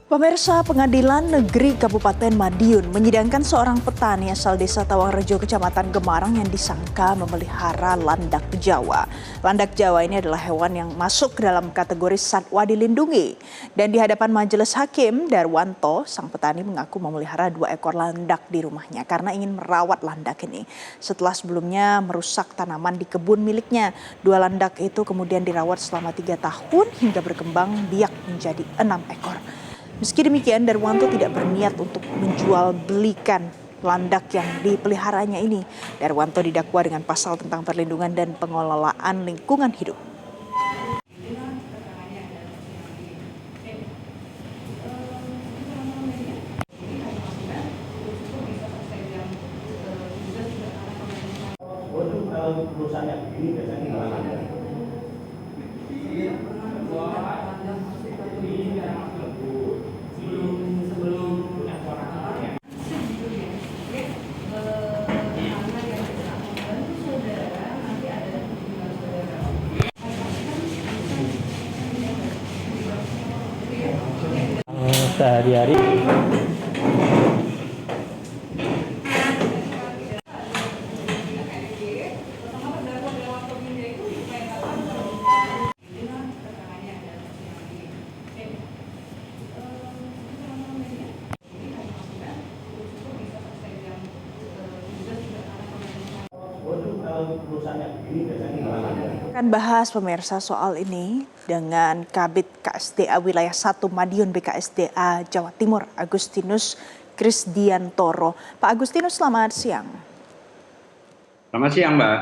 Pemirsa, Pengadilan Negeri Kabupaten Madiun menyidangkan seorang petani asal desa Tawangrejo, Kecamatan Gemarang yang disangka memelihara landak Jawa. Landak Jawa ini adalah hewan yang masuk dalam kategori satwa dilindungi. Dan di hadapan Majelis Hakim, Darwanto, sang petani mengaku memelihara 2 ekor landak di rumahnya karena ingin merawat landak ini. Setelah sebelumnya merusak tanaman di kebun miliknya, 2 landak itu kemudian dirawat selama 3 tahun hingga berkembang biak menjadi 6 ekor. Meski demikian, Darwanto tidak berniat untuk menjual belikan landak yang dipeliharanya ini. Darwanto didakwa dengan pasal tentang perlindungan dan pengelolaan lingkungan hidup. Sehari-hari Akan bahas pemirsa soal ini dengan Kabid KSDA Wilayah 1 Madiun BKSDA Jawa Timur, Agustinus Krisdiantoro. Pak Agustinus, selamat siang. Selamat siang, Mbak.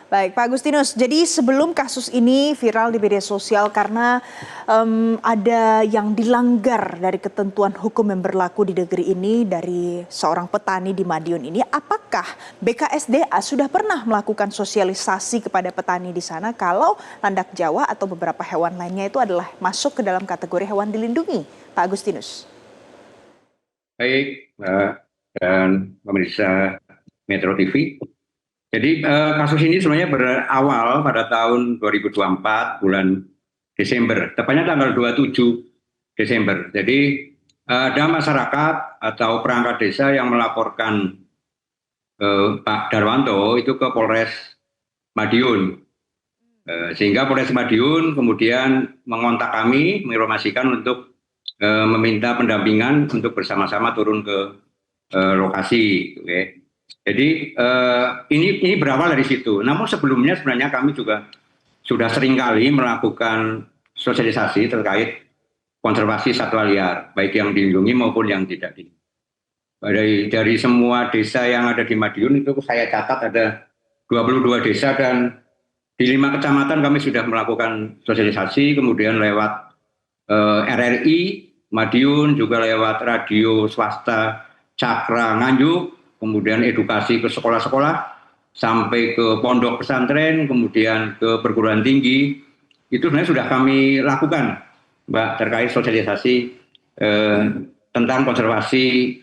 Baik, Pak Agustinus. Jadi sebelum kasus ini viral di media sosial karena ada yang dilanggar dari ketentuan hukum yang berlaku di negeri ini dari seorang petani di Madiun ini, apakah BKSDA sudah pernah melakukan sosialisasi kepada petani di sana kalau landak Jawa atau beberapa hewan lainnya itu adalah masuk ke dalam kategori hewan dilindungi, Pak Agustinus? Baik, Mbak dan pemirsa Metro TV. Jadi kasus ini sebenarnya berawal pada tahun 2024 bulan Desember, tepatnya tanggal 27 Desember. Jadi ada masyarakat atau perangkat desa yang melaporkan Pak Darwanto itu ke Polres Madiun. Sehingga Polres Madiun kemudian mengontak kami, menginformasikan untuk meminta pendampingan untuk bersama-sama turun ke lokasi. Okay. Jadi ini berawal dari situ. Namun sebelumnya sebenarnya kami juga sudah seringkali melakukan sosialisasi terkait konservasi satwa liar, baik yang dilindungi maupun yang tidak dilindungi. Dari semua desa yang ada di Madiun itu saya catat ada 22 desa dan di 5 kecamatan kami sudah melakukan sosialisasi, kemudian lewat RRI Madiun, juga lewat radio swasta Cakra Nganjuk, kemudian edukasi ke sekolah-sekolah, sampai ke pondok pesantren, kemudian ke perguruan tinggi. Itu sebenarnya sudah kami lakukan, Mbak, terkait sosialisasi tentang konservasi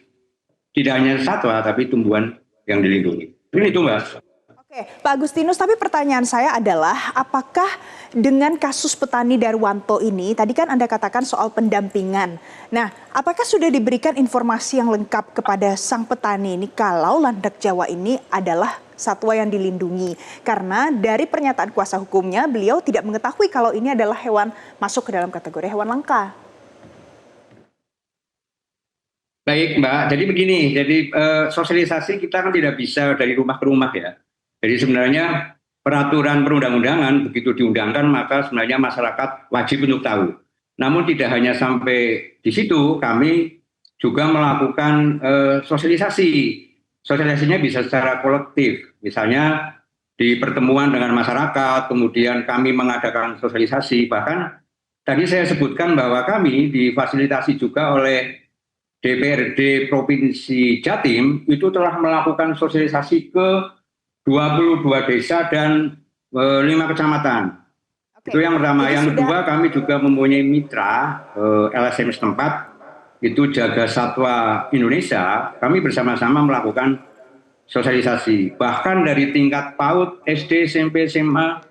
tidak hanya satwa, tapi tumbuhan yang dilindungi. Ini itu, Mbak. Oke, Pak Agustinus, tapi pertanyaan saya adalah apakah dengan kasus petani Darwanto ini, tadi kan Anda katakan soal pendampingan. Nah, apakah sudah diberikan informasi yang lengkap kepada sang petani ini kalau landak Jawa ini adalah satwa yang dilindungi? Karena dari pernyataan kuasa hukumnya, beliau tidak mengetahui kalau ini adalah hewan masuk ke dalam kategori hewan langka. Baik, Mbak. Jadi begini, sosialisasi kita kan tidak bisa dari rumah ke rumah ya. Jadi sebenarnya peraturan perundang-undangan begitu diundangkan maka sebenarnya masyarakat wajib untuk tahu. Namun tidak hanya sampai di situ, kami juga melakukan sosialisasi. Sosialisasinya bisa secara kolektif. Misalnya di pertemuan dengan masyarakat, kemudian kami mengadakan sosialisasi. Bahkan tadi saya sebutkan bahwa kami difasilitasi juga oleh DPRD Provinsi Jatim itu telah melakukan sosialisasi ke 22 desa dan 5 kecamatan. Oke. Itu yang pertama. Yang kedua, kami juga mempunyai mitra LSM setempat, itu Jaga Satwa Indonesia. Kami bersama-sama melakukan sosialisasi. Bahkan dari tingkat PAUD, SD, SMP, SMA,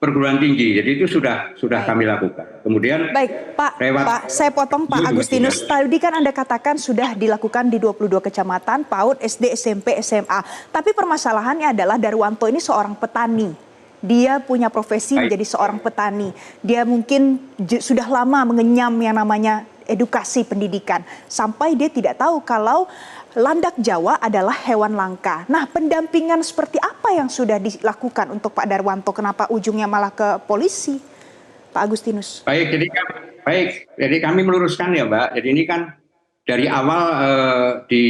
perguruan tinggi. Jadi itu sudah Baik. kami lakukan. Kemudian Baik, Pak, lewat Pak, saya potong Pak juga Agustinus. sudah. Tadi kan Anda katakan sudah dilakukan di 22 kecamatan, PAUD, SD, SMP, SMA. Tapi permasalahannya adalah Darwanto ini seorang petani. Dia punya profesi Baik. menjadi seorang petani. Dia mungkin sudah lama mengenyam yang namanya edukasi pendidikan. Sampai dia tidak tahu kalau landak Jawa adalah hewan langka. Nah, pendampingan seperti apa yang sudah dilakukan untuk Pak Darwanto? Kenapa ujungnya malah ke polisi, Pak Agustinus? Jadi kami meluruskan ya Mbak. Jadi ini kan dari awal di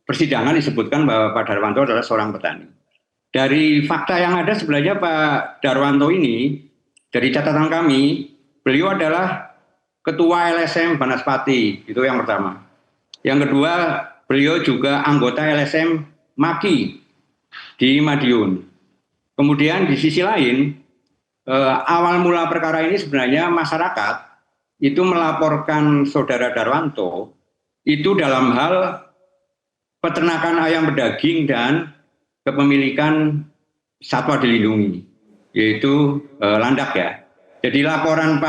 persidangan disebutkan bahwa Pak Darwanto adalah seorang petani. Dari fakta yang ada sebenarnya Pak Darwanto ini, dari catatan kami, beliau adalah Ketua LSM Banaspati, itu yang pertama. Yang kedua, beliau juga anggota LSM Maki di Madiun. Kemudian di sisi lain, awal mula perkara ini sebenarnya masyarakat itu melaporkan saudara Darwanto itu dalam hal peternakan ayam berdaging dan kepemilikan satwa dilindungi, yaitu landak ya. Jadi laporan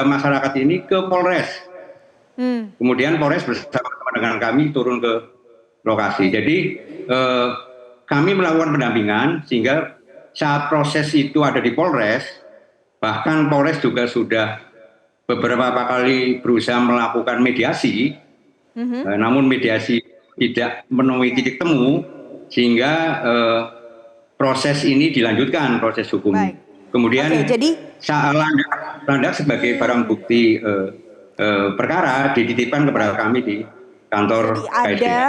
masyarakat ini ke Polres. Kemudian Polres bersama dengan kami turun ke lokasi. Jadi kami melakukan pendampingan sehingga saat proses itu ada di Polres, bahkan Polres juga sudah beberapa kali berusaha melakukan mediasi, namun mediasi tidak menemui titik temu, sehingga proses ini dilanjutkan, proses hukum. Baik. Kemudian Oke, jadi landak sebagai barang bukti perkara dititipkan kepada kami di kantor KSD. ada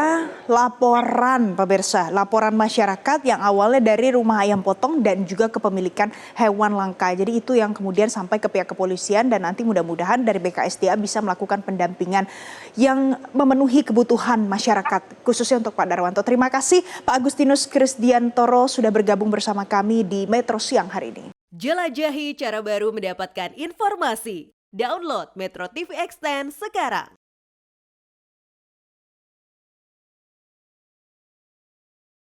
laporan pemirsa, laporan masyarakat yang awalnya dari rumah ayam potong dan juga kepemilikan hewan langka. Jadi itu yang kemudian sampai ke pihak kepolisian dan nanti mudah-mudahan dari BKSDA bisa melakukan pendampingan yang memenuhi kebutuhan masyarakat khususnya untuk Pak Darwanto. Terima kasih Pak Agustinus Krisdiantoro sudah bergabung bersama kami di Metro Siang hari ini. Jelajahi cara baru mendapatkan informasi. Download Metro TV Extend sekarang.